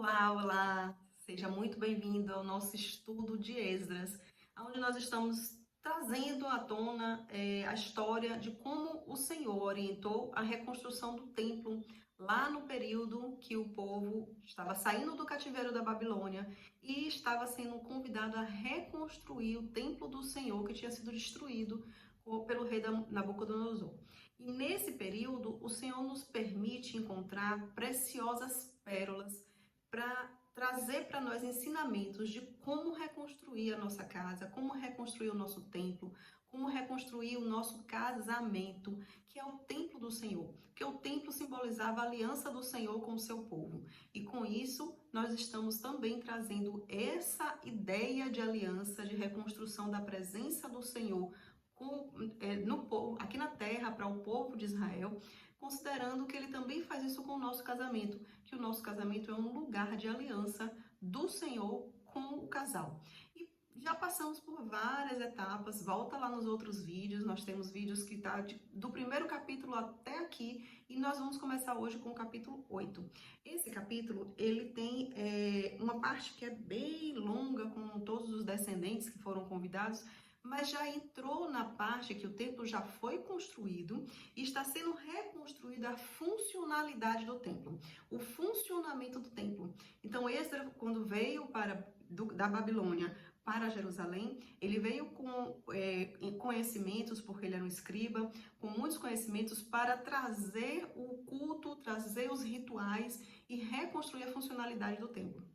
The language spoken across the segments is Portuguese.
Olá, olá! Seja muito bem-vindo ao nosso estudo de Esdras, onde nós estamos trazendo à tona a história de como o Senhor orientou a reconstrução do templo lá no período que o povo estava saindo do cativeiro da Babilônia e estava sendo convidado a reconstruir o templo do Senhor que tinha sido destruído pelo rei Nabucodonosor. E nesse período, o Senhor nos permite encontrar preciosas pérolas para trazer para nós ensinamentos de como reconstruir a nossa casa, como reconstruir o nosso templo, como reconstruir o nosso casamento, que é o templo do Senhor, porque o templo simbolizava a aliança do Senhor com o seu povo. E com isso, nós estamos também trazendo essa ideia de aliança, de reconstrução da presença do Senhor no povo, aqui na terra, para o povo de Israel, considerando que ele também faz isso com o nosso casamento, que o nosso casamento é um lugar de aliança do Senhor com o casal. E já passamos por várias etapas, volta lá nos outros vídeos, nós temos vídeos que tá do primeiro capítulo até aqui, e nós vamos começar hoje com o capítulo 8. Esse capítulo, ele tem uma parte que é bem longa, com todos os descendentes que foram convidados, mas já entrou na parte que o templo já foi construído e está sendo reconstruída a funcionalidade do templo, o funcionamento do templo. Então, Esdras, quando veio da Babilônia para Jerusalém, ele veio com conhecimentos, porque ele era um escriba, com muitos conhecimentos para trazer o culto, trazer os rituais e reconstruir a funcionalidade do templo.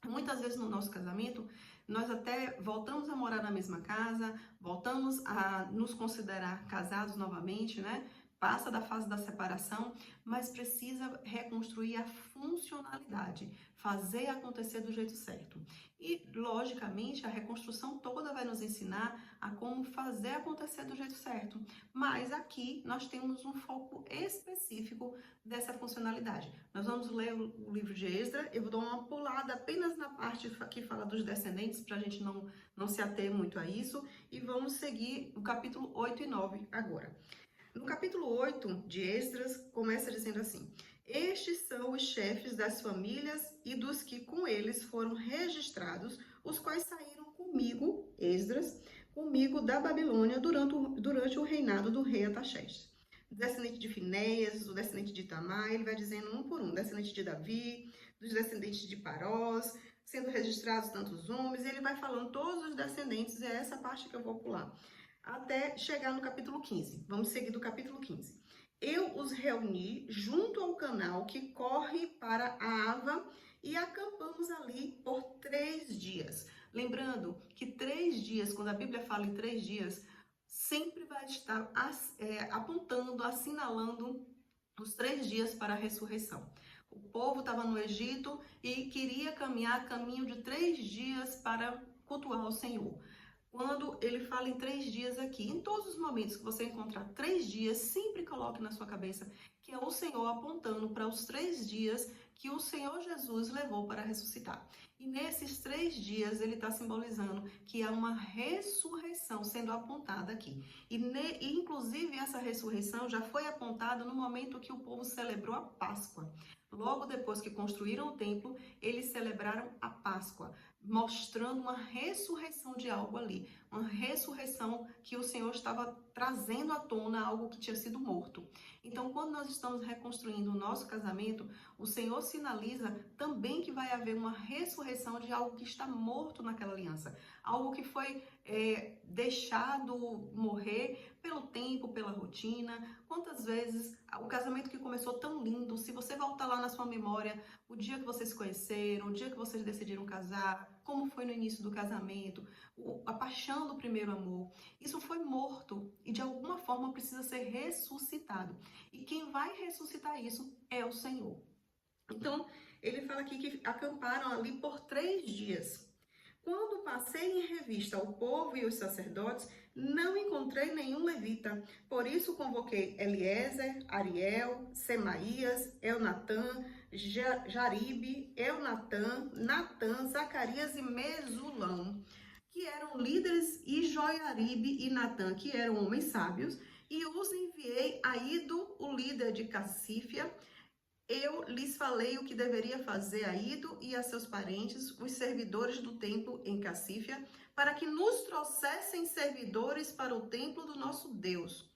Muitas vezes no nosso casamento, nós até voltamos a morar na mesma casa, voltamos a nos considerar casados novamente, né? Passa da fase da separação, mas precisa reconstruir a funcionalidade, fazer acontecer do jeito certo. E, logicamente, a reconstrução toda vai nos ensinar a como fazer acontecer do jeito certo. Mas aqui nós temos um foco específico dessa funcionalidade. Nós vamos ler o livro de Esdras, eu vou dar uma pulada apenas na parte que fala dos descendentes, para a gente não se ater muito a isso, e vamos seguir o capítulo 8 e 9 agora. No capítulo 8 de Esdras, começa dizendo assim: estes são os chefes das famílias e dos que com eles foram registrados, os quais saíram comigo, Esdras, comigo da Babilônia durante o reinado do rei Artaxerxes. O descendente de Finéias, o descendente de Itamar, ele vai dizendo um por um, descendente de Davi, dos descendentes de Parós, sendo registrados tantos homens, ele vai falando todos os descendentes, é essa parte que eu vou pular, até chegar no capítulo 15. Vamos seguir do capítulo 15. Eu os reuni junto ao canal que corre para a Ava e acampamos ali por 3 dias. Lembrando que 3 dias, quando a Bíblia fala em 3 dias, sempre vai estar apontando, assinalando os 3 dias para a ressurreição. O povo estava no Egito e queria caminhar caminho de 3 dias para cultuar o Senhor. Quando ele fala em 3 dias aqui, em todos os momentos que você encontrar 3 dias, sempre coloque na sua cabeça que é o Senhor apontando para os 3 dias que o Senhor Jesus levou para ressuscitar. E nesses 3 dias ele está simbolizando que há uma ressurreição sendo apontada aqui. E inclusive essa ressurreição já foi apontada no momento que o povo celebrou a Páscoa. Logo depois que construíram o templo, eles celebraram a Páscoa, mostrando uma ressurreição de algo ali, uma ressurreição que o Senhor estava trazendo à tona algo que tinha sido morto. Então, quando nós estamos reconstruindo o nosso casamento, o Senhor sinaliza também que vai haver uma ressurreição de algo que está morto naquela aliança, algo que foi deixado morrer pelo tempo, pela rotina. Quantas vezes o casamento que começou tão lindo, se você voltar lá na sua memória, o dia que vocês se conheceram, o dia que vocês decidiram casar, como foi no início do casamento, a paixão do primeiro amor, isso foi morto e de alguma forma precisa ser ressuscitado. E quem vai ressuscitar isso é o Senhor. Então, ele fala aqui que acamparam ali por 3 dias. Quando passei em revista o povo e os sacerdotes, não encontrei nenhum levita. Por isso convoquei Eliezer, Ariel, Semaías, Elnatã, Jaribe, Elnatã, Natã, Zacarias e Mesulão, que eram líderes, e Joiaribe e Natã, que eram homens sábios, e os enviei a Ido, o líder de Cassífia, Eu lhes falei o que deveria fazer a Ido e a seus parentes, os servidores do templo em Cassífia, para que nos trouxessem servidores para o templo do nosso Deus.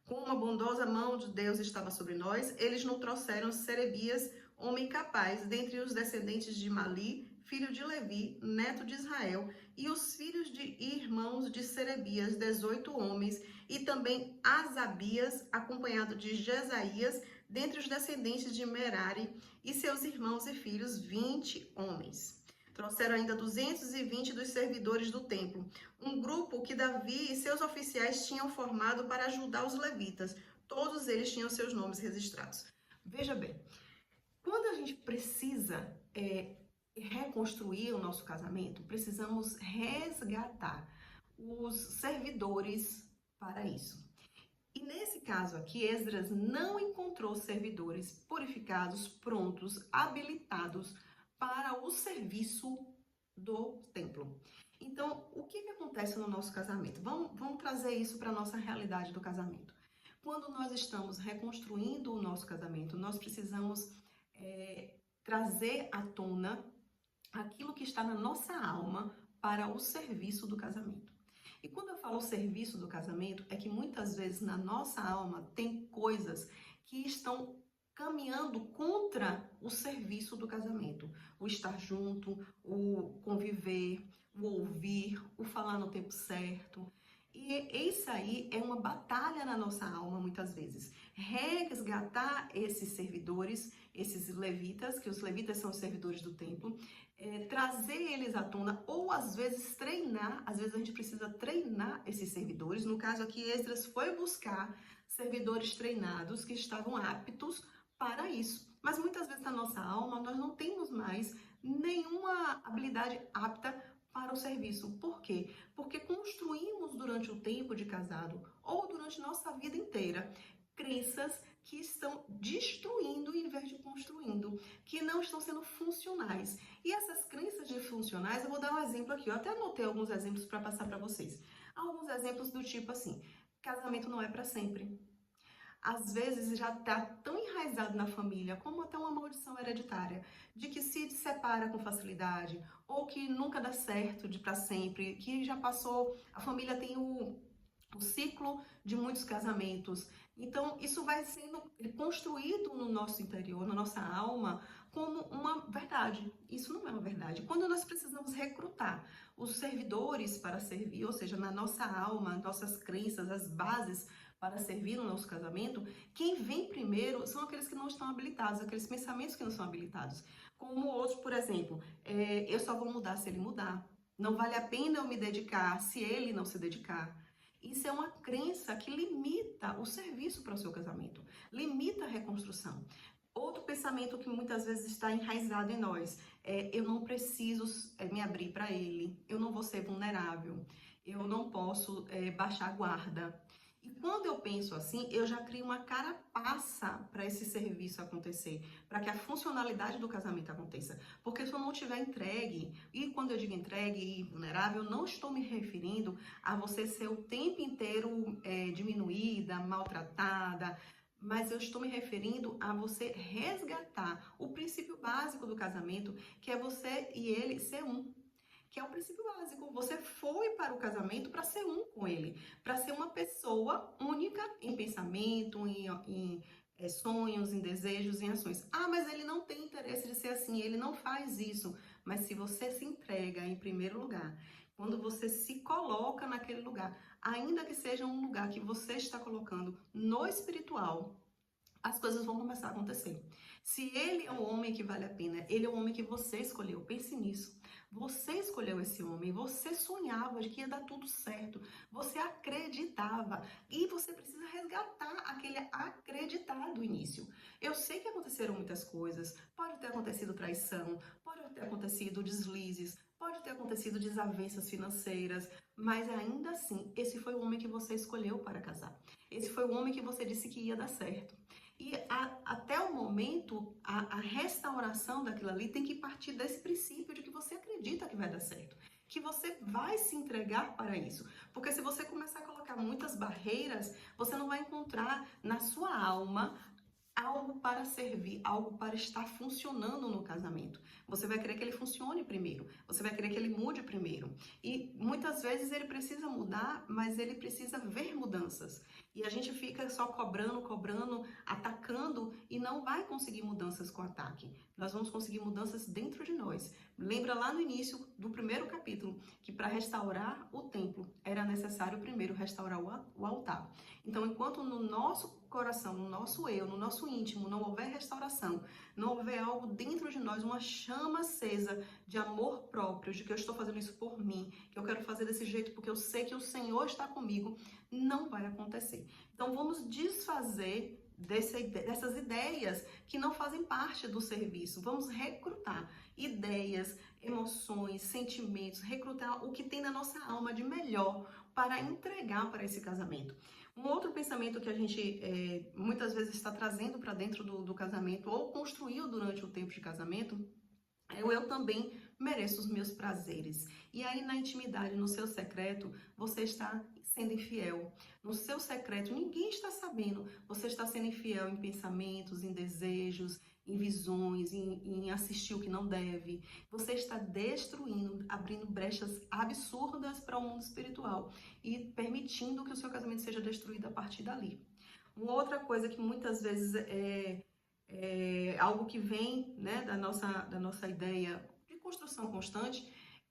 Com uma bondosa mão de Deus estava sobre nós, eles nos trouxeram Serebias, homem capaz, dentre os descendentes de Mali, filho de Levi, neto de Israel, e os filhos e irmãos de Serebias, 18 homens, e também Asabias, acompanhado de Jesaías, dentre os descendentes de Merari, e seus irmãos e filhos, 20 homens. Trouxeram ainda 220 dos servidores do templo, um grupo que Davi e seus oficiais tinham formado para ajudar os levitas. Todos eles tinham seus nomes registrados. Veja bem, quando a gente precisa reconstruir o nosso casamento, precisamos resgatar os servidores para isso. E nesse caso aqui, Esdras não encontrou servidores purificados, prontos, habilitados para o serviço do templo. Então, o que acontece no nosso casamento? Vamos trazer isso para a nossa realidade do casamento. Quando nós estamos reconstruindo o nosso casamento, nós precisamos trazer à tona aquilo que está na nossa alma para o serviço do casamento. E quando eu falo serviço do casamento, é que muitas vezes na nossa alma tem coisas que estão caminhando contra o serviço do casamento. O estar junto, o conviver, o ouvir, o falar no tempo certo. E isso aí é uma batalha na nossa alma, muitas vezes. Resgatar esses servidores, esses levitas, que os levitas são os servidores do templo, trazer eles à tona, ou às vezes treinar, às vezes a gente precisa treinar esses servidores. No caso aqui, Esdras foi buscar servidores treinados que estavam aptos para isso. Mas muitas vezes na nossa alma nós não temos mais nenhuma habilidade apta para o serviço. Por quê? Porque construímos durante o tempo de casado ou durante nossa vida inteira crenças que estão destruindo em vez de construindo, que não estão sendo funcionais. E essas crenças disfuncionais, eu vou dar um exemplo aqui. Eu até anotei alguns exemplos para passar para vocês. Alguns exemplos do tipo assim: casamento não é para sempre. Às vezes já está tão enraizado na família, como até uma maldição hereditária, de que se separa com facilidade, ou que nunca dá certo de para sempre, que já passou, a família tem o ciclo de muitos casamentos. Então, isso vai sendo construído no nosso interior, na nossa alma, como uma verdade. Isso não é uma verdade. Quando nós precisamos recrutar os servidores para servir, ou seja, na nossa alma, nossas crenças, as bases para servir no nosso casamento, quem vem primeiro são aqueles que não estão habilitados, aqueles pensamentos que não são habilitados. Como outros, por exemplo, eu só vou mudar se ele mudar. Não vale a pena eu me dedicar se ele não se dedicar. Isso é uma crença que limita o serviço para o seu casamento, limita a reconstrução. Outro pensamento que muitas vezes está enraizado em nós é: eu não preciso me abrir para ele, eu não vou ser vulnerável, eu não posso baixar a guarda. E quando eu penso assim, eu já crio uma carapaça para esse serviço acontecer, para que a funcionalidade do casamento aconteça. Porque se eu não tiver entregue, e quando eu digo entregue e vulnerável, eu não estou me referindo a você ser o tempo inteiro diminuída, maltratada, mas eu estou me referindo a você resgatar o princípio básico do casamento, que é você e ele ser um. Que é o princípio básico. Você foi para o casamento para ser um com ele, para ser uma pessoa única em pensamento, em sonhos, em desejos, em ações. Ah, mas ele não tem interesse de ser assim, ele não faz isso. Mas se você se entrega em primeiro lugar, quando você se coloca naquele lugar, ainda que seja um lugar que você está colocando no espiritual, as coisas vão começar a acontecer. Se ele é o homem que vale a pena, ele é o homem que você escolheu. Pense nisso. Você escolheu esse homem, você sonhava de que ia dar tudo certo, você acreditava e você precisa resgatar aquele acreditar do início. Eu sei que aconteceram muitas coisas, pode ter acontecido traição, pode ter acontecido deslizes, pode ter acontecido desavenças financeiras, mas ainda assim, esse foi o homem que você escolheu para casar. Esse foi o homem que você disse que ia dar certo. E até o momento, a restauração daquilo ali tem que partir desse princípio de que você acredita que vai dar certo, que você vai se entregar para isso. Porque se você começar a colocar muitas barreiras, você não vai encontrar na sua alma algo para servir, algo para estar funcionando no casamento. Você vai querer que ele funcione primeiro, você vai querer que ele mude primeiro. E muitas vezes ele precisa mudar, mas ele precisa ver mudanças. E a gente fica só cobrando, atacando e não vai conseguir mudanças com ataque. Nós vamos conseguir mudanças dentro de nós. Lembra lá no início do primeiro capítulo que para restaurar o templo era necessário primeiro restaurar o altar. Então, enquanto no nosso coração, no nosso eu, no nosso íntimo, não houver restauração, não houver algo dentro de nós, uma chama acesa de amor próprio, de que eu estou fazendo isso por mim, que eu quero fazer desse jeito porque eu sei que o Senhor está comigo, não vai acontecer. Então vamos desfazer dessas ideias que não fazem parte do serviço. Vamos recrutar ideias, emoções, sentimentos, recrutar o que tem na nossa alma de melhor para entregar para esse casamento. Um outro pensamento que a gente muitas vezes está trazendo para dentro do casamento ou construiu durante o tempo de casamento é o eu também mereço os meus prazeres. E aí na intimidade, no seu secreto, você está sendo infiel. No seu secreto, ninguém está sabendo. Você está sendo infiel em pensamentos, em desejos, em visões, em assistir o que não deve. Você está destruindo, abrindo brechas absurdas para o mundo espiritual e permitindo que o seu casamento seja destruído a partir dali. Uma outra coisa que muitas vezes é algo que vem, né, da nossa ideia de construção constante,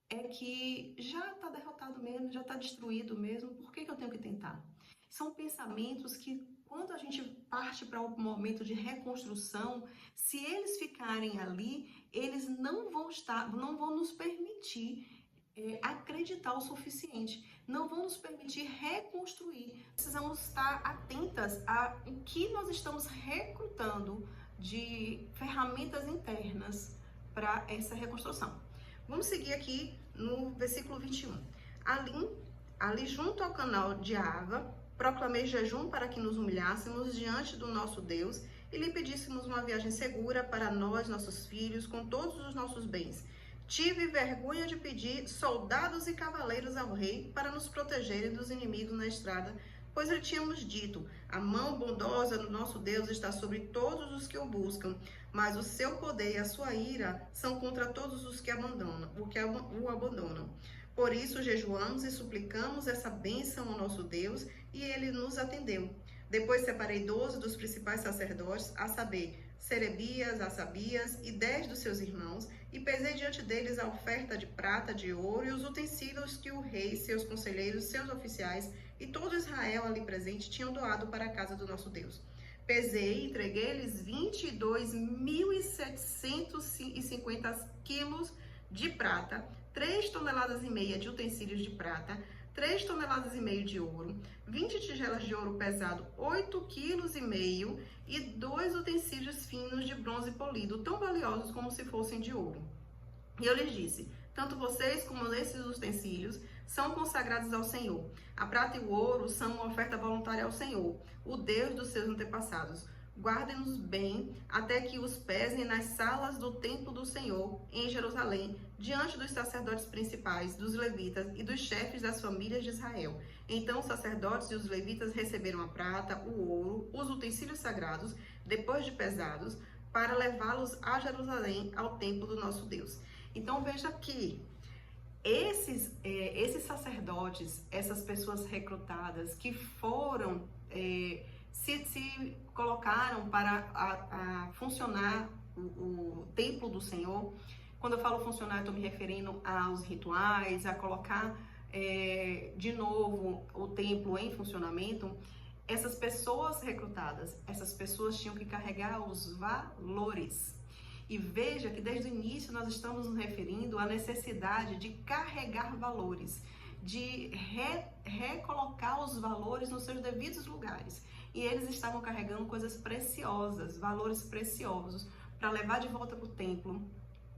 é que já está derrotado mesmo, já está destruído mesmo, por que eu tenho que tentar? São pensamentos que, quando a gente parte para o momento de reconstrução, se eles ficarem ali, eles não vão nos permitir acreditar o suficiente, não vão nos permitir reconstruir. Precisamos estar atentas a o que nós estamos recrutando de ferramentas internas para essa reconstrução. Vamos seguir aqui no versículo 21. Ali junto ao canal de água, proclamei jejum para que nos humilhássemos diante do nosso Deus e lhe pedíssemos uma viagem segura para nós, nossos filhos, com todos os nossos bens. Tive vergonha de pedir soldados e cavaleiros ao rei para nos protegerem dos inimigos na estrada, pois lhe tínhamos dito, a mão bondosa do nosso Deus está sobre todos os que o buscam, mas o seu poder e a sua ira são contra todos os que o abandonam. Por isso jejuamos e suplicamos essa bênção ao nosso Deus, e ele nos atendeu. Depois separei 12 dos principais sacerdotes, a saber, Serebias, Asabias e 10 dos seus irmãos, e pesei diante deles a oferta de prata, de ouro e os utensílios que o rei, seus conselheiros, seus oficiais e todo Israel ali presente tinham doado para a casa do nosso Deus. Pesei e entreguei-lhes 22.750 quilos de prata, 3,5 toneladas de utensílios de prata, 3,5 toneladas de ouro, 20 tigelas de ouro pesado, 8,5 quilos e 2 utensílios finos de bronze polido, tão valiosos como se fossem de ouro. E eu lhes disse, tanto vocês como esses utensílios são consagrados ao Senhor. A prata e o ouro são uma oferta voluntária ao Senhor, o Deus dos seus antepassados. Guardem-nos bem até que os pesem nas salas do templo do Senhor, em Jerusalém, diante dos sacerdotes principais, dos levitas e dos chefes das famílias de Israel. Então os sacerdotes e os levitas receberam a prata, o ouro, os utensílios sagrados, depois de pesados, para levá-los a Jerusalém, ao templo do nosso Deus. Então veja que esses sacerdotes, essas pessoas recrutadas que foram, se colocaram para funcionar o templo do Senhor. Quando eu falo funcionar, eu estou me referindo aos rituais, a colocar de novo o templo em funcionamento. Essas pessoas recrutadas, essas pessoas tinham que carregar os valores. E veja que desde o início nós estamos nos referindo à necessidade de carregar valores, de recolocar os valores nos seus devidos lugares. E eles estavam carregando coisas preciosas, valores preciosos, para levar de volta para o templo,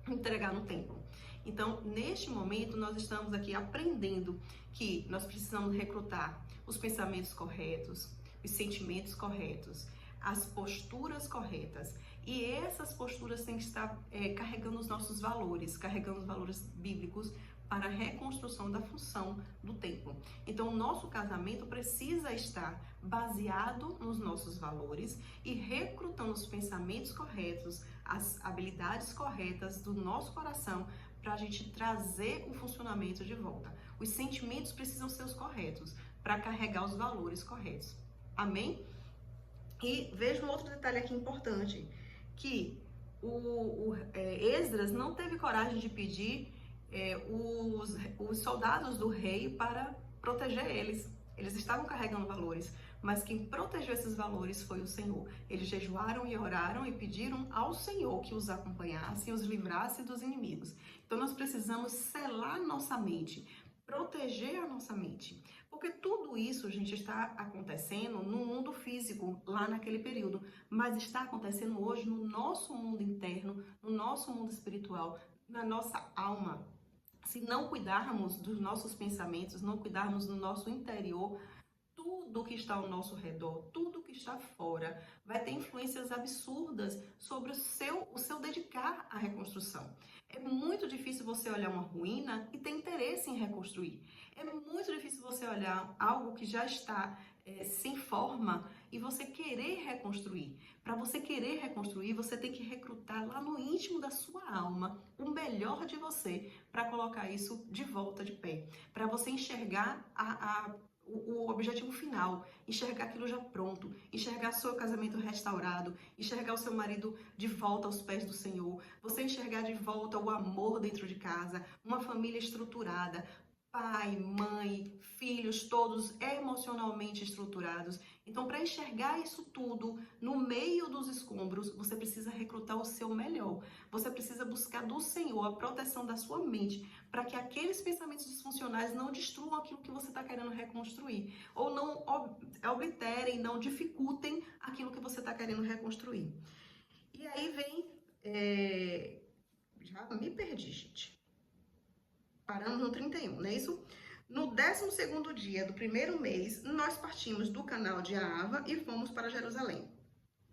entregar no templo. Então, neste momento, nós estamos aqui aprendendo que nós precisamos recrutar os pensamentos corretos, os sentimentos corretos, as posturas corretas. E essas posturas têm que estar carregando os nossos valores, carregando os valores bíblicos para a reconstrução da função do templo. Então, o nosso casamento precisa estar baseado nos nossos valores e recrutando os pensamentos corretos, as habilidades corretas do nosso coração para a gente trazer o funcionamento de volta. Os sentimentos precisam ser os corretos para carregar os valores corretos. Amém? E veja um outro detalhe aqui importante, que Esdras não teve coragem de pedir os soldados do rei para proteger eles. Eles estavam carregando valores, mas quem protegeu esses valores foi o Senhor. Eles jejuaram e oraram e pediram ao Senhor que os acompanhasse e os livrasse dos inimigos. Então nós precisamos selar nossa mente, proteger a nossa mente. Porque tudo isso, gente, está acontecendo no mundo físico, lá naquele período, mas está acontecendo hoje no nosso mundo interno, no nosso mundo espiritual, na nossa alma. Se não cuidarmos dos nossos pensamentos, não cuidarmos do nosso interior, tudo que está ao nosso redor, tudo que está fora, vai ter influências absurdas sobre o seu dedicar à reconstrução. É muito difícil você olhar uma ruína e ter interesse em reconstruir. É muito difícil você olhar algo que já está sem forma e você querer reconstruir. Para você querer reconstruir, você tem que recrutar lá no íntimo da sua alma o melhor de você para colocar isso de volta de pé. Para você enxergar o objetivo final, enxergar aquilo já pronto, enxergar seu casamento restaurado, enxergar o seu marido de volta aos pés do Senhor, você enxergar de volta o amor dentro de casa, uma família estruturada, pai, mãe, filhos, todos emocionalmente estruturados. Então, para enxergar isso tudo no meio dos escombros, você precisa recrutar o seu melhor. Você precisa buscar do Senhor a proteção da sua mente, para que aqueles pensamentos disfuncionais não destruam aquilo que você está querendo reconstruir, ou não obliterem, não dificultem aquilo que você está querendo reconstruir. E aí vem... Já me perdi, gente. Paramos no 31, não é isso? No 12º dia do primeiro mês, nós partimos do canal de Ahava e fomos para Jerusalém.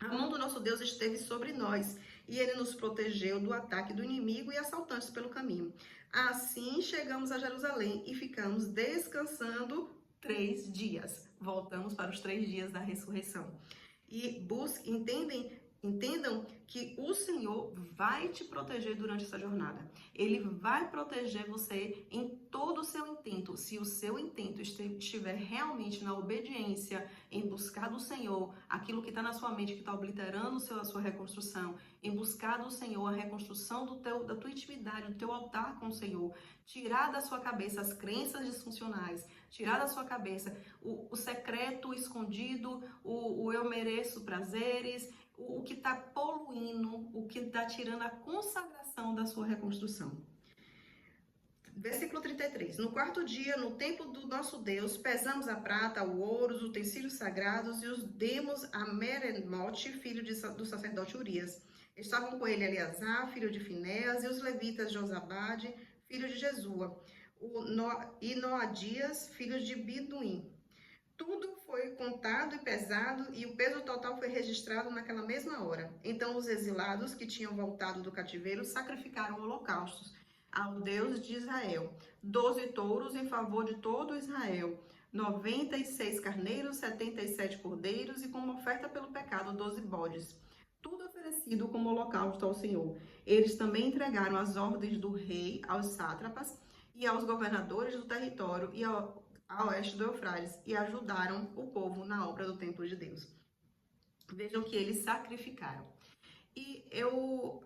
A mão do nosso Deus esteve sobre nós, e ele nos protegeu do ataque do inimigo e assaltantes pelo caminho. Assim chegamos a Jerusalém e ficamos descansando 3 dias. Voltamos para os 3 dias da ressurreição. E entendam que o Senhor vai te proteger durante essa jornada. Ele vai proteger você em todo o seu intento. Se o seu intento estiver realmente na obediência, em buscar do Senhor aquilo que está na sua mente, que está obliterando a sua reconstrução, em buscar do Senhor a reconstrução da tua intimidade, do teu altar com o Senhor, tirar da sua cabeça as crenças disfuncionais, tirar da sua cabeça o secreto, o escondido, o eu mereço prazeres, o que está poluindo, o que está tirando a consagração da sua reconstrução. Versículo 33. No 4º dia, no templo do nosso Deus, pesamos a prata, o ouro, os utensílios sagrados e os demos a Meremote, filho do sacerdote Urias. Estavam com ele Eleazar, filho de Finéas, e os levitas Josabade, filho de Jesua, e Noadias, filhos de Biduim. Tudo foi contado e pesado, e o peso total foi registrado naquela mesma hora. Então os exilados que tinham voltado do cativeiro sacrificaram holocaustos ao Deus de Israel. 12 touros em favor de todo Israel, 96 carneiros, 77 cordeiros, e como oferta pelo pecado, 12 bodes. Tudo oferecido como holocausto ao Senhor. Eles também entregaram as ordens do rei aos sátrapas e aos governadores do território e a oeste do Eufrates, e ajudaram o povo na obra do templo de Deus. Vejam que eles sacrificaram. E eu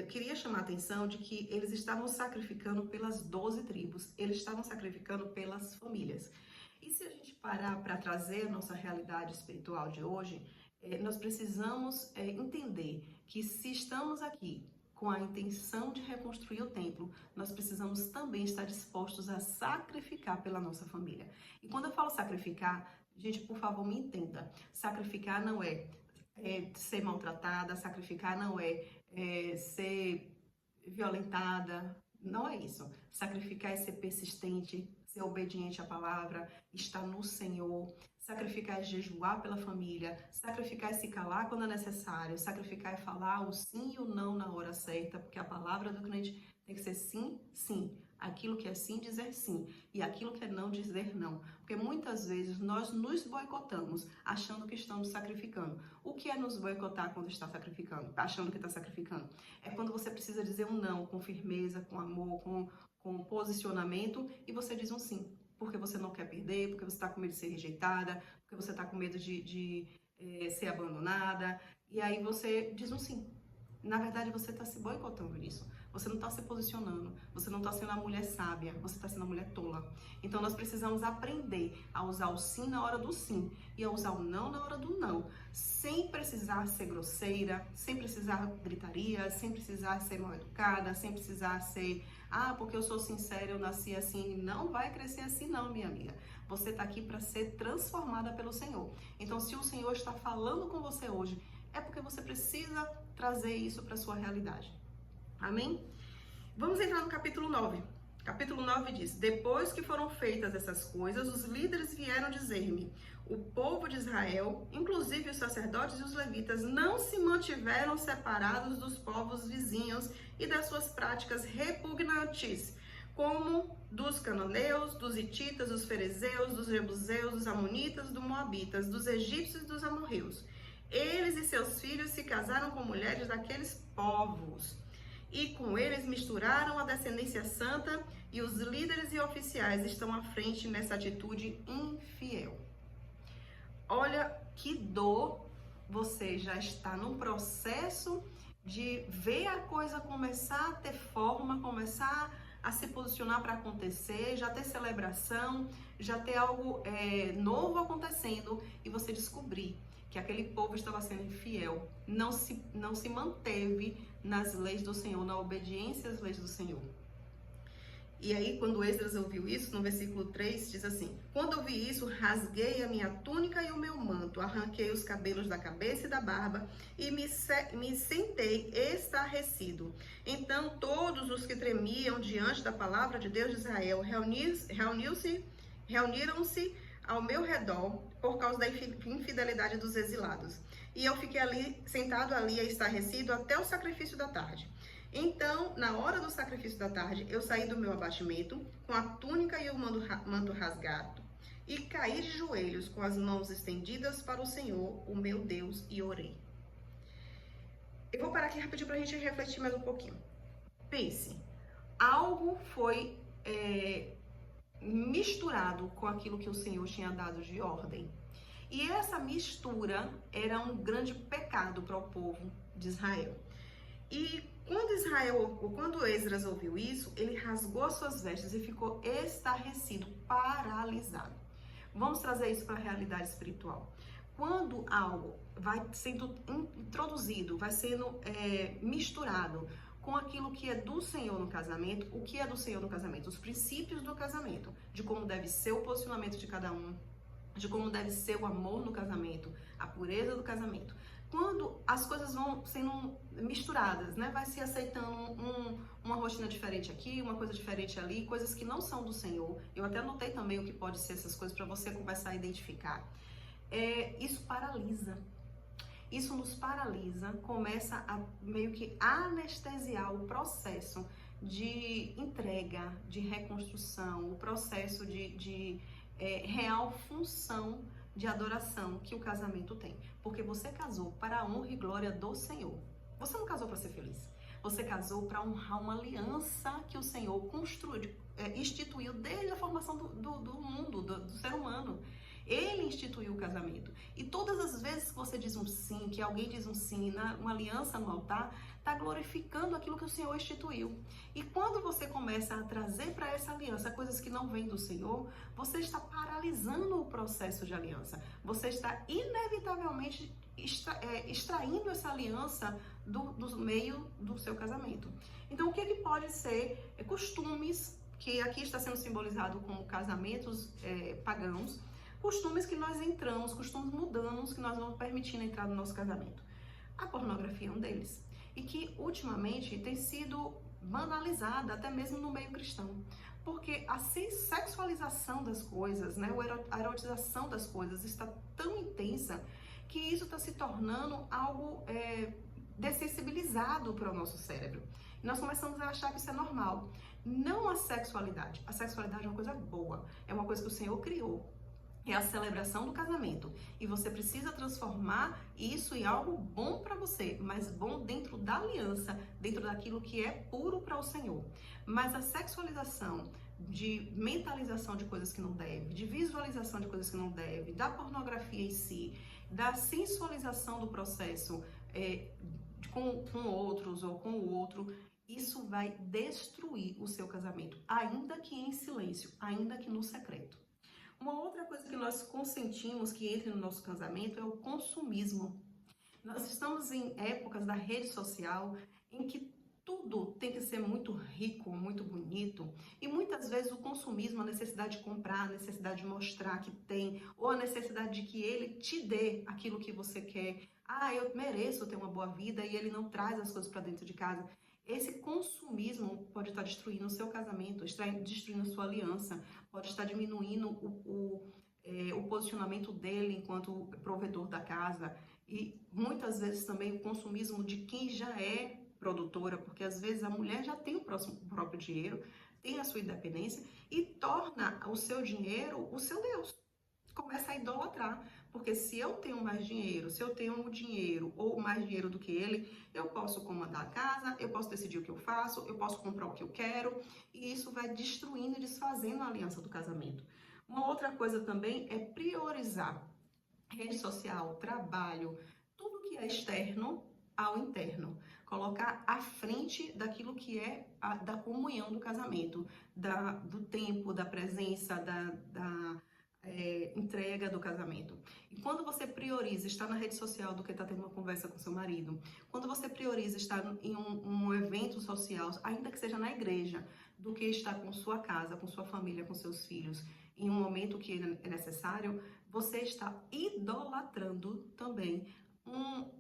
queria chamar a atenção de que eles estavam sacrificando pelas 12 tribos, eles estavam sacrificando pelas famílias. E se a gente parar para trazer a nossa realidade espiritual de hoje, nós precisamos entender que se estamos aqui com a intenção de reconstruir o templo, nós precisamos também estar dispostos a sacrificar pela nossa família. E quando eu falo sacrificar, gente, por favor, me entenda. Sacrificar não é ser maltratada, sacrificar não é ser violentada, não é isso. Sacrificar é ser persistente, ser obediente à palavra, estar no Senhor. Sacrificar é jejuar pela família, sacrificar é se calar quando é necessário, sacrificar é falar o sim e o não na hora certa, porque a palavra do crente tem que ser sim, sim. Aquilo que é sim, dizer sim. E aquilo que é não, dizer não. Porque muitas vezes nós nos boicotamos, achando que estamos sacrificando. O que é nos boicotar quando está sacrificando? Achando que está sacrificando? É quando você precisa dizer um não com firmeza, com amor, com posicionamento, e você diz um sim. Porque você não quer perder, porque você está com medo de ser rejeitada, porque você está com medo de ser abandonada. E aí você diz um sim. Na verdade, você está se boicotando nisso. Você não está se posicionando. Você não está sendo a mulher sábia. Você está sendo a mulher tola. Então, nós precisamos aprender a usar o sim na hora do sim e a usar o não na hora do não. Sem precisar ser grosseira, sem precisar gritaria, sem precisar ser mal educada, sem precisar ser... porque eu sou sincera, eu nasci assim. Não vai crescer assim não, minha amiga. Você está aqui para ser transformada pelo Senhor. Então, se o Senhor está falando com você hoje, é porque você precisa trazer isso para a sua realidade. Amém? Vamos entrar no capítulo 9. Capítulo 9 diz: Depois que foram feitas essas coisas, os líderes vieram dizer-me: o povo de Israel, inclusive os sacerdotes e os levitas, não se mantiveram separados dos povos vizinhos e das suas práticas repugnantes, como dos cananeus, dos hititas, dos ferezeus, dos jebuseus, dos amonitas, dos moabitas, dos egípcios e dos amorreus. Eles e seus filhos se casaram com mulheres daqueles povos, e com eles misturaram a descendência santa, e os líderes e oficiais estão à frente nessa atitude infiel. Olha que dor, você já está num processo de ver a coisa começar a ter forma, começar a se posicionar para acontecer, já ter celebração, já ter algo novo acontecendo, e você descobrir que aquele povo estava sendo infiel, não se manteve nas leis do Senhor, na obediência às leis do Senhor. E aí, quando Esdras ouviu isso, no versículo 3, diz assim: Quando ouvi isso, rasguei a minha túnica e o meu manto, arranquei os cabelos da cabeça e da barba, e me sentei estarrecido. Então, todos os que tremiam diante da palavra de Deus de Israel reuniram-se ao meu redor por causa da infidelidade dos exilados. E eu fiquei ali, sentado ali, estarrecido, até o sacrifício da tarde. Então, na hora do sacrifício da tarde, eu saí do meu abatimento, com a túnica e o manto rasgado, e caí de joelhos, com as mãos estendidas para o Senhor, o meu Deus, e orei. Eu vou parar aqui rapidinho para a gente refletir mais um pouquinho. Pense, algo foi misturado com aquilo que o Senhor tinha dado de ordem. E essa mistura era um grande pecado para o povo de Israel. E quando Esdras ouviu isso, ele rasgou as suas vestes e ficou estarrecido, paralisado. Vamos trazer isso para a realidade espiritual. Quando algo vai sendo introduzido, vai sendo misturado com aquilo que é do Senhor no casamento, o que é do Senhor no casamento? Os princípios do casamento, de como deve ser o posicionamento de cada um, de como deve ser o amor no casamento, a pureza do casamento. Quando as coisas vão sendo misturadas, né? Vai se aceitando uma rotina diferente aqui, uma coisa diferente ali, coisas que não são do Senhor. Eu até anotei também o que pode ser essas coisas para você começar a identificar. Isso paralisa. Isso nos paralisa, começa a meio que anestesiar o processo de entrega, de reconstrução, o processo de real função de adoração que o casamento tem. Porque você casou para a honra e glória do Senhor. Você não casou para ser feliz. Você casou para honrar uma aliança que o Senhor instituiu desde a formação do mundo, do ser humano. Ele instituiu o casamento. E todas as vezes que você diz um sim, que alguém diz um sim, uma aliança no altar, está glorificando aquilo que o Senhor instituiu. E quando você começa a trazer para essa aliança coisas que não vêm do Senhor, você está paralisando o processo de aliança. Você está inevitavelmente extraindo essa aliança do meio do seu casamento. Então, o que pode ser costumes, que aqui está sendo simbolizado como casamentos pagãos, costumes que nós entramos, costumes mundanos que nós vamos permitindo entrar no nosso casamento. A pornografia é um deles. E que, ultimamente, tem sido banalizada, até mesmo no meio cristão. Porque a sexualização das coisas, né, a erotização das coisas está tão intensa que isso está se tornando algo dessensibilizado para o nosso cérebro. E nós começamos a achar que isso é normal. Não a sexualidade. A sexualidade é uma coisa boa, é uma coisa que o Senhor criou. É a celebração do casamento. E você precisa transformar isso em algo bom para você, mas bom dentro da aliança, dentro daquilo que é puro para o Senhor. Mas a sexualização, de mentalização de coisas que não deve, de visualização de coisas que não deve, da pornografia em si, da sensualização do processo com outros ou com o outro, isso vai destruir o seu casamento, ainda que em silêncio, ainda que no secreto. Uma outra coisa que nós consentimos que entre no nosso casamento é o consumismo. Nós estamos em épocas da rede social em que tudo tem que ser muito rico, muito bonito, e muitas vezes o consumismo, a necessidade de comprar, a necessidade de mostrar que tem, ou a necessidade de que ele te dê aquilo que você quer. Ah, eu mereço ter uma boa vida, e ele não traz as coisas para dentro de casa. Esse consumismo pode estar destruindo o seu casamento, destruindo a sua aliança, pode estar diminuindo o posicionamento dele enquanto provedor da casa, e muitas vezes também o consumismo de quem já é produtora, porque às vezes a mulher já tem o próprio dinheiro, tem a sua independência e torna o seu dinheiro o seu Deus. Começa a idolatrar, porque se eu tenho mais dinheiro, se eu tenho o dinheiro ou mais dinheiro do que ele, eu posso comandar a casa, eu posso decidir o que eu faço, eu posso comprar o que eu quero, e isso vai destruindo e desfazendo a aliança do casamento. Uma outra coisa também é priorizar rede social, trabalho, tudo que é externo ao interno. Colocar à frente daquilo que é da comunhão do casamento, do tempo, da presença, da entrega do casamento. E quando você prioriza estar na rede social do que estar tendo uma conversa com seu marido, quando você prioriza estar em um evento social, ainda que seja na igreja, do que estar com sua casa, com sua família, com seus filhos, em um momento que é necessário, você está idolatrando também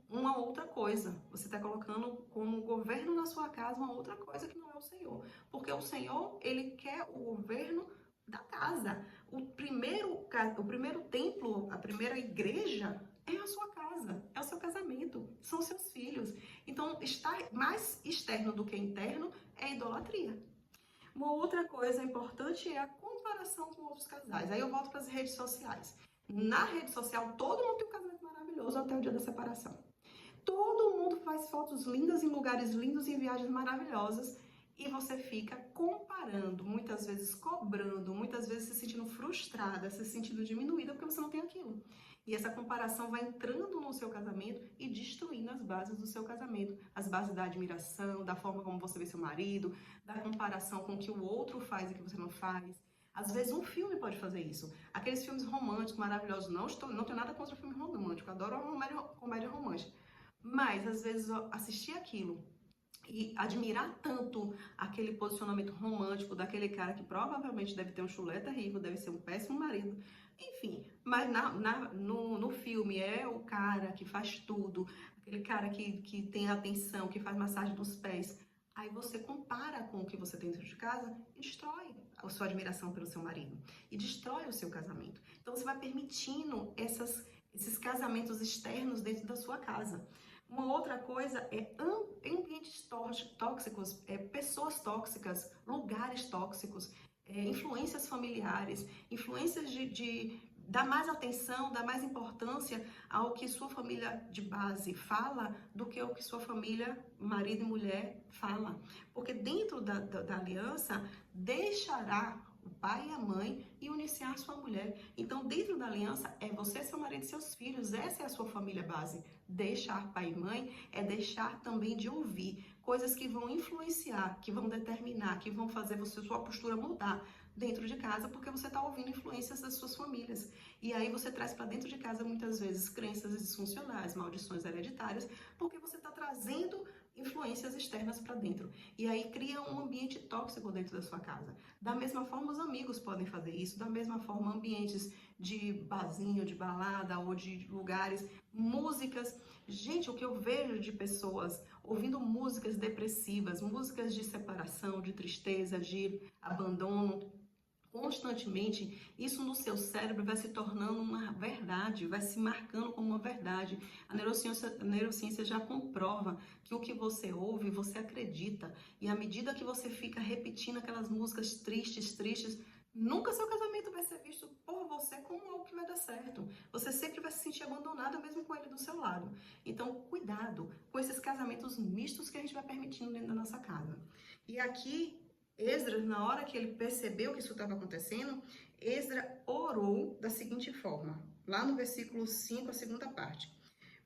uma outra coisa. Você está colocando como governo na sua casa uma outra coisa que não é o Senhor. Porque o Senhor, ele quer o governo da casa. O primeiro templo, a primeira igreja é a sua casa, é o seu casamento, são os seus filhos. Então, estar mais externo do que interno é idolatria. Uma outra coisa importante é a comparação com outros casais. Aí eu volto para as redes sociais. Na rede social, todo mundo tem um casamento maravilhoso até o dia da separação. Todo mundo faz fotos lindas em lugares lindos, em viagens maravilhosas, e você fica comparando, muitas vezes cobrando, muitas vezes se sentindo frustrada, se sentindo diminuída porque você não tem aquilo. E essa comparação vai entrando no seu casamento e destruindo as bases do seu casamento. As bases da admiração, da forma como você vê seu marido, da comparação com o que o outro faz e que você não faz. Às vezes um filme pode fazer isso. Aqueles filmes românticos, maravilhosos, não tenho nada contra filme romântico, adoro uma comédia romântica. Mas, às vezes, assistir aquilo e admirar tanto aquele posicionamento romântico daquele cara que provavelmente deve ter um chulé terrível, deve ser um péssimo marido, enfim, mas no filme é o cara que faz tudo, aquele cara que tem atenção, que faz massagem nos pés. Aí você compara com o que você tem dentro de casa e destrói a sua admiração pelo seu marido e destrói o seu casamento. Então você vai permitindo esses casamentos externos dentro da sua casa. Uma outra coisa é ambientes tóxicos, pessoas tóxicas, lugares tóxicos, influências familiares, influências de dar mais atenção, dar mais importância ao que sua família de base fala do que ao que sua família, marido e mulher, fala. Porque dentro da aliança, deixará o pai e a mãe e uniciar sua mulher. Então, dentro da aliança, é você, seu marido e seus filhos. Essa é a sua família base. Deixar pai e mãe é deixar também de ouvir coisas que vão influenciar, que vão determinar, que vão fazer sua postura mudar dentro de casa, porque você está ouvindo influências das suas famílias. E aí você traz para dentro de casa, muitas vezes, crenças disfuncionais, maldições hereditárias, porque você está trazendo influências externas para dentro. E aí cria um ambiente tóxico dentro da sua casa. Da mesma forma, os amigos podem fazer isso. Da mesma forma, ambientes de barzinho, de balada ou de lugares músicas. Gente, o que eu vejo de pessoas ouvindo músicas depressivas, músicas de separação, de tristeza, de abandono, constantemente, isso no seu cérebro vai se tornando uma verdade, vai se marcando como uma verdade. A neurociência já comprova que o que você ouve, você acredita. E à medida que você fica repetindo aquelas músicas tristes, tristes, nunca seu casamento vai ser visto por você como algo que vai dar certo. Você sempre vai se sentir abandonada, mesmo com ele do seu lado. Então, cuidado com esses casamentos mistos que a gente vai permitindo dentro da nossa casa. E aqui, Esdras, na hora que ele percebeu que isso estava acontecendo, Esdras orou da seguinte forma, lá no versículo 5, a segunda parte.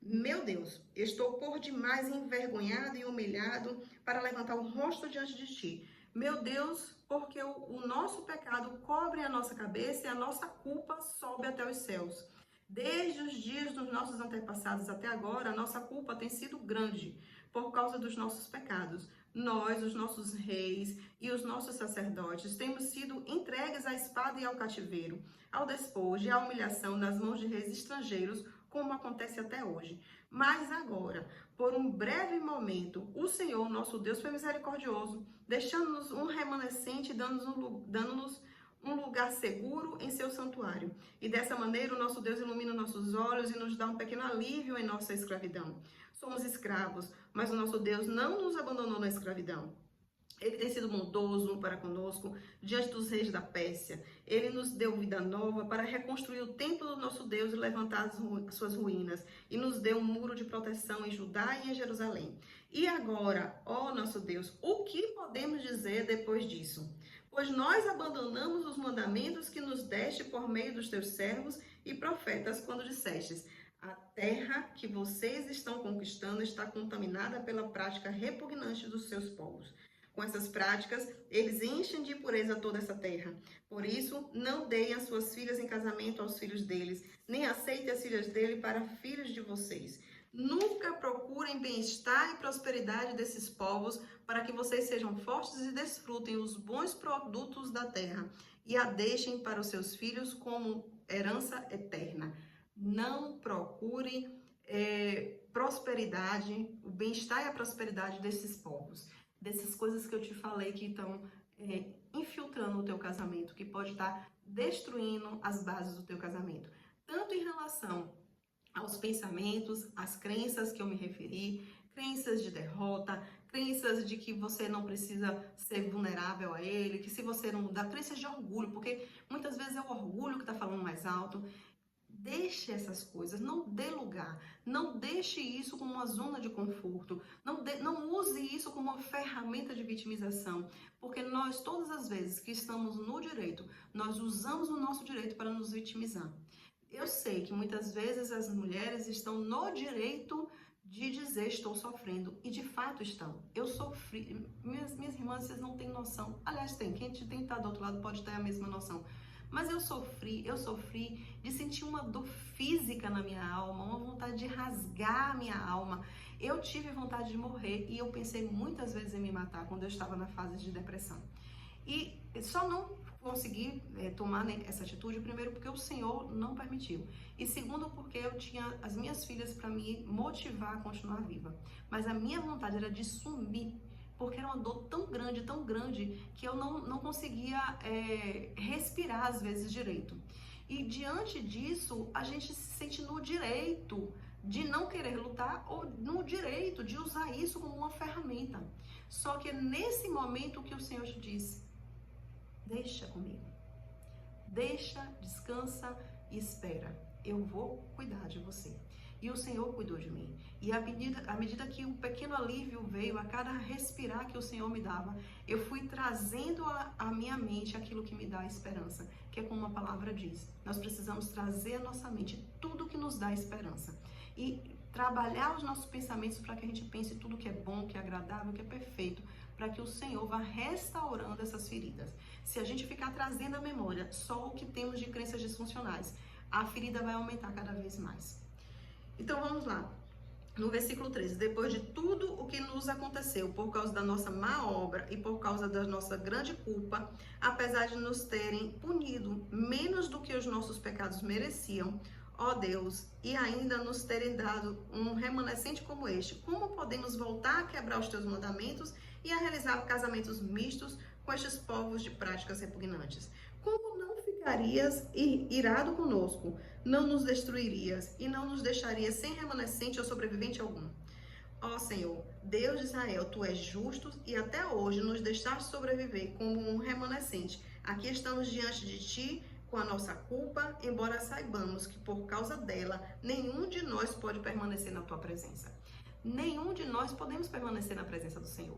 Meu Deus, estou por demais envergonhado e humilhado para levantar o rosto diante de ti. Meu Deus, porque o nosso pecado cobre a nossa cabeça e a nossa culpa sobe até os céus. Desde os dias dos nossos antepassados até agora, a nossa culpa tem sido grande por causa dos nossos pecados. Nós, os nossos reis e os nossos sacerdotes, temos sido entregues à espada e ao cativeiro, ao despojo e à humilhação nas mãos de reis estrangeiros, como acontece até hoje. Mas agora, por um breve momento, o Senhor, nosso Deus, foi misericordioso, deixando-nos um remanescente e dando-nos um lugar seguro em seu santuário. E dessa maneira, o nosso Deus ilumina nossos olhos e nos dá um pequeno alívio em nossa escravidão. Somos escravos, mas o nosso Deus não nos abandonou na escravidão. Ele tem sido bondoso para conosco diante dos reis da Pérsia. Ele nos deu vida nova para reconstruir o templo do nosso Deus e levantar as suas ruínas. E nos deu um muro de proteção em Judá e em Jerusalém. E agora, ó nosso Deus, o que podemos dizer depois disso? Pois nós abandonamos os mandamentos que nos deste por meio dos teus servos e profetas, quando dissestes: a terra que vocês estão conquistando está contaminada pela prática repugnante dos seus povos. Com essas práticas, eles enchem de impureza toda essa terra. Por isso, não deem as suas filhas em casamento aos filhos deles, nem aceitem as filhas dele para filhos de vocês. Nunca procurem bem-estar e prosperidade desses povos, para que vocês sejam fortes e desfrutem os bons produtos da terra, e a deixem para os seus filhos como herança eterna. Não procure prosperidade, o bem-estar e a prosperidade desses povos, dessas coisas que eu te falei que estão infiltrando o teu casamento, que pode estar destruindo as bases do teu casamento. Tanto em relação aos pensamentos, às crenças que eu me referi, crenças de derrota, crenças de que você não precisa ser vulnerável a ele, que se você não mudar, crenças de orgulho, porque muitas vezes é o orgulho que está falando mais alto. Deixe essas coisas, não dê lugar, não deixe isso como uma zona de conforto, não use isso como uma ferramenta de vitimização, porque nós, todas as vezes que estamos no direito, nós usamos o nosso direito para nos vitimizar. Eu sei que muitas vezes as mulheres estão no direito de dizer estou sofrendo, e de fato estão. Eu sofri, minhas irmãs, vocês não têm noção, aliás tem, quem está do outro lado pode ter a mesma noção. Mas eu sofri de sentir uma dor física na minha alma, uma vontade de rasgar a minha alma. Eu tive vontade de morrer e eu pensei muitas vezes em me matar quando eu estava na fase de depressão. E só não consegui tomar essa atitude, primeiro porque o Senhor não permitiu. E segundo porque eu tinha as minhas filhas para me motivar a continuar viva. Mas a minha vontade era de sumir, porque era uma dor tão grande, que eu não conseguia respirar às vezes direito. E diante disso, a gente se sente no direito de não querer lutar ou no direito de usar isso como uma ferramenta. Só que é nesse momento que o Senhor te diz: deixa comigo, deixa, descansa e espera, eu vou cuidar de você. E o Senhor cuidou de mim. E à medida que um pequeno alívio veio, a cada respirar que o Senhor me dava, eu fui trazendo à minha mente aquilo que me dá esperança, que é como a palavra diz. Nós precisamos trazer à nossa mente tudo que nos dá esperança. E trabalhar os nossos pensamentos para que a gente pense tudo que é bom, que é agradável, que é perfeito, para que o Senhor vá restaurando essas feridas. Se a gente ficar trazendo à memória só o que temos de crenças disfuncionais, a ferida vai aumentar cada vez mais. Então vamos lá, no versículo 13, depois de tudo o que nos aconteceu por causa da nossa má obra e por causa da nossa grande culpa, apesar de nos terem punido menos do que os nossos pecados mereciam, ó Deus, e ainda nos terem dado um remanescente como este, como podemos voltar a quebrar os teus mandamentos e a realizar casamentos mistos com estes povos de práticas repugnantes? Como não ficarias irado conosco, não nos destruirias e não nos deixarias sem remanescente ou sobrevivente algum? Ó Senhor, Deus de Israel, Tu és justo e até hoje nos deixaste sobreviver como um remanescente. Aqui estamos diante de Ti com a nossa culpa, embora saibamos que por causa dela, nenhum de nós pode permanecer na Tua presença. Nenhum de nós podemos permanecer na presença do Senhor.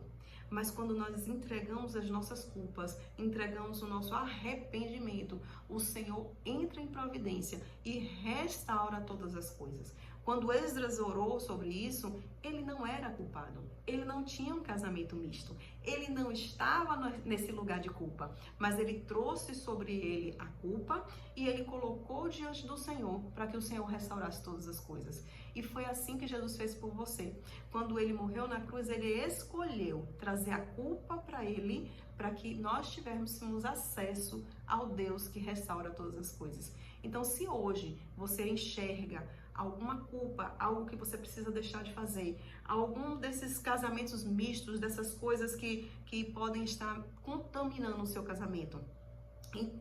Mas quando nós entregamos as nossas culpas, entregamos o nosso arrependimento, o Senhor entra em providência e restaura todas as coisas. Quando Esdras orou sobre isso, ele não era culpado. Ele não tinha um casamento misto. Ele não estava nesse lugar de culpa. Mas ele trouxe sobre ele a culpa e ele colocou diante do Senhor para que o Senhor restaurasse todas as coisas. E foi assim que Jesus fez por você. Quando ele morreu na cruz, ele escolheu trazer a culpa para ele, para que nós tivéssemos acesso ao Deus que restaura todas as coisas. Então, se hoje você enxerga alguma culpa, algo que você precisa deixar de fazer, algum desses casamentos mistos, dessas coisas que podem estar contaminando o seu casamento,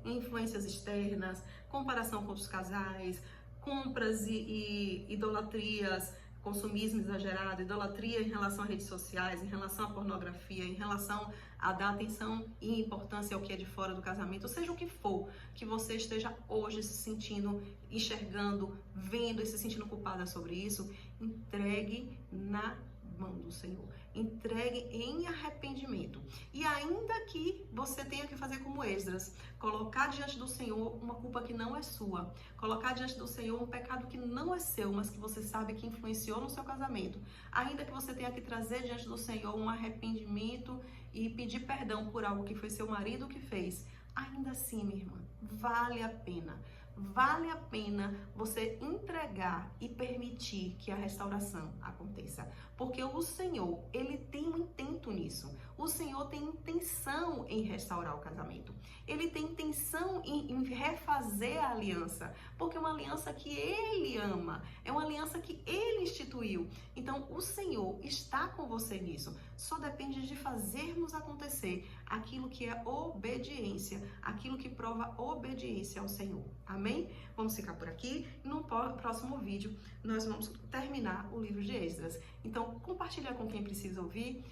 influências externas, comparação com outros casais, compras e idolatrias, consumismo exagerado, idolatria em relação a redes sociais, em relação à pornografia, em relação a dar atenção e importância ao que é de fora do casamento, ou seja o que for, que você esteja hoje se sentindo, enxergando, vendo e se sentindo culpada sobre isso, entregue na mão do Senhor. Entregue em arrependimento. E ainda que você tenha que fazer como Esdras, colocar diante do Senhor uma culpa que não é sua, colocar diante do Senhor um pecado que não é seu, mas que você sabe que influenciou no seu casamento, ainda que você tenha que trazer diante do Senhor um arrependimento e pedir perdão por algo que foi seu marido que fez, ainda assim, minha irmã, vale a pena. Vale a pena você entregar e permitir que a restauração aconteça. Porque o Senhor, Ele tem um intento nisso. O Senhor tem intenção em restaurar o casamento. Ele tem intenção em refazer a aliança. Porque é uma aliança que Ele ama. É uma aliança que Ele instituiu. Então, o Senhor está com você nisso. Só depende de fazermos acontecer aquilo que é obediência. Aquilo que prova obediência ao Senhor. Amém? Vamos ficar por aqui. No próximo vídeo, nós vamos terminar o livro de Esdras. Então, compartilha com quem precisa ouvir.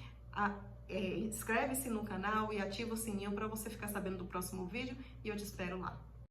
Inscreve-se no canal e ativa o sininho para você ficar sabendo do próximo vídeo. E eu te espero lá.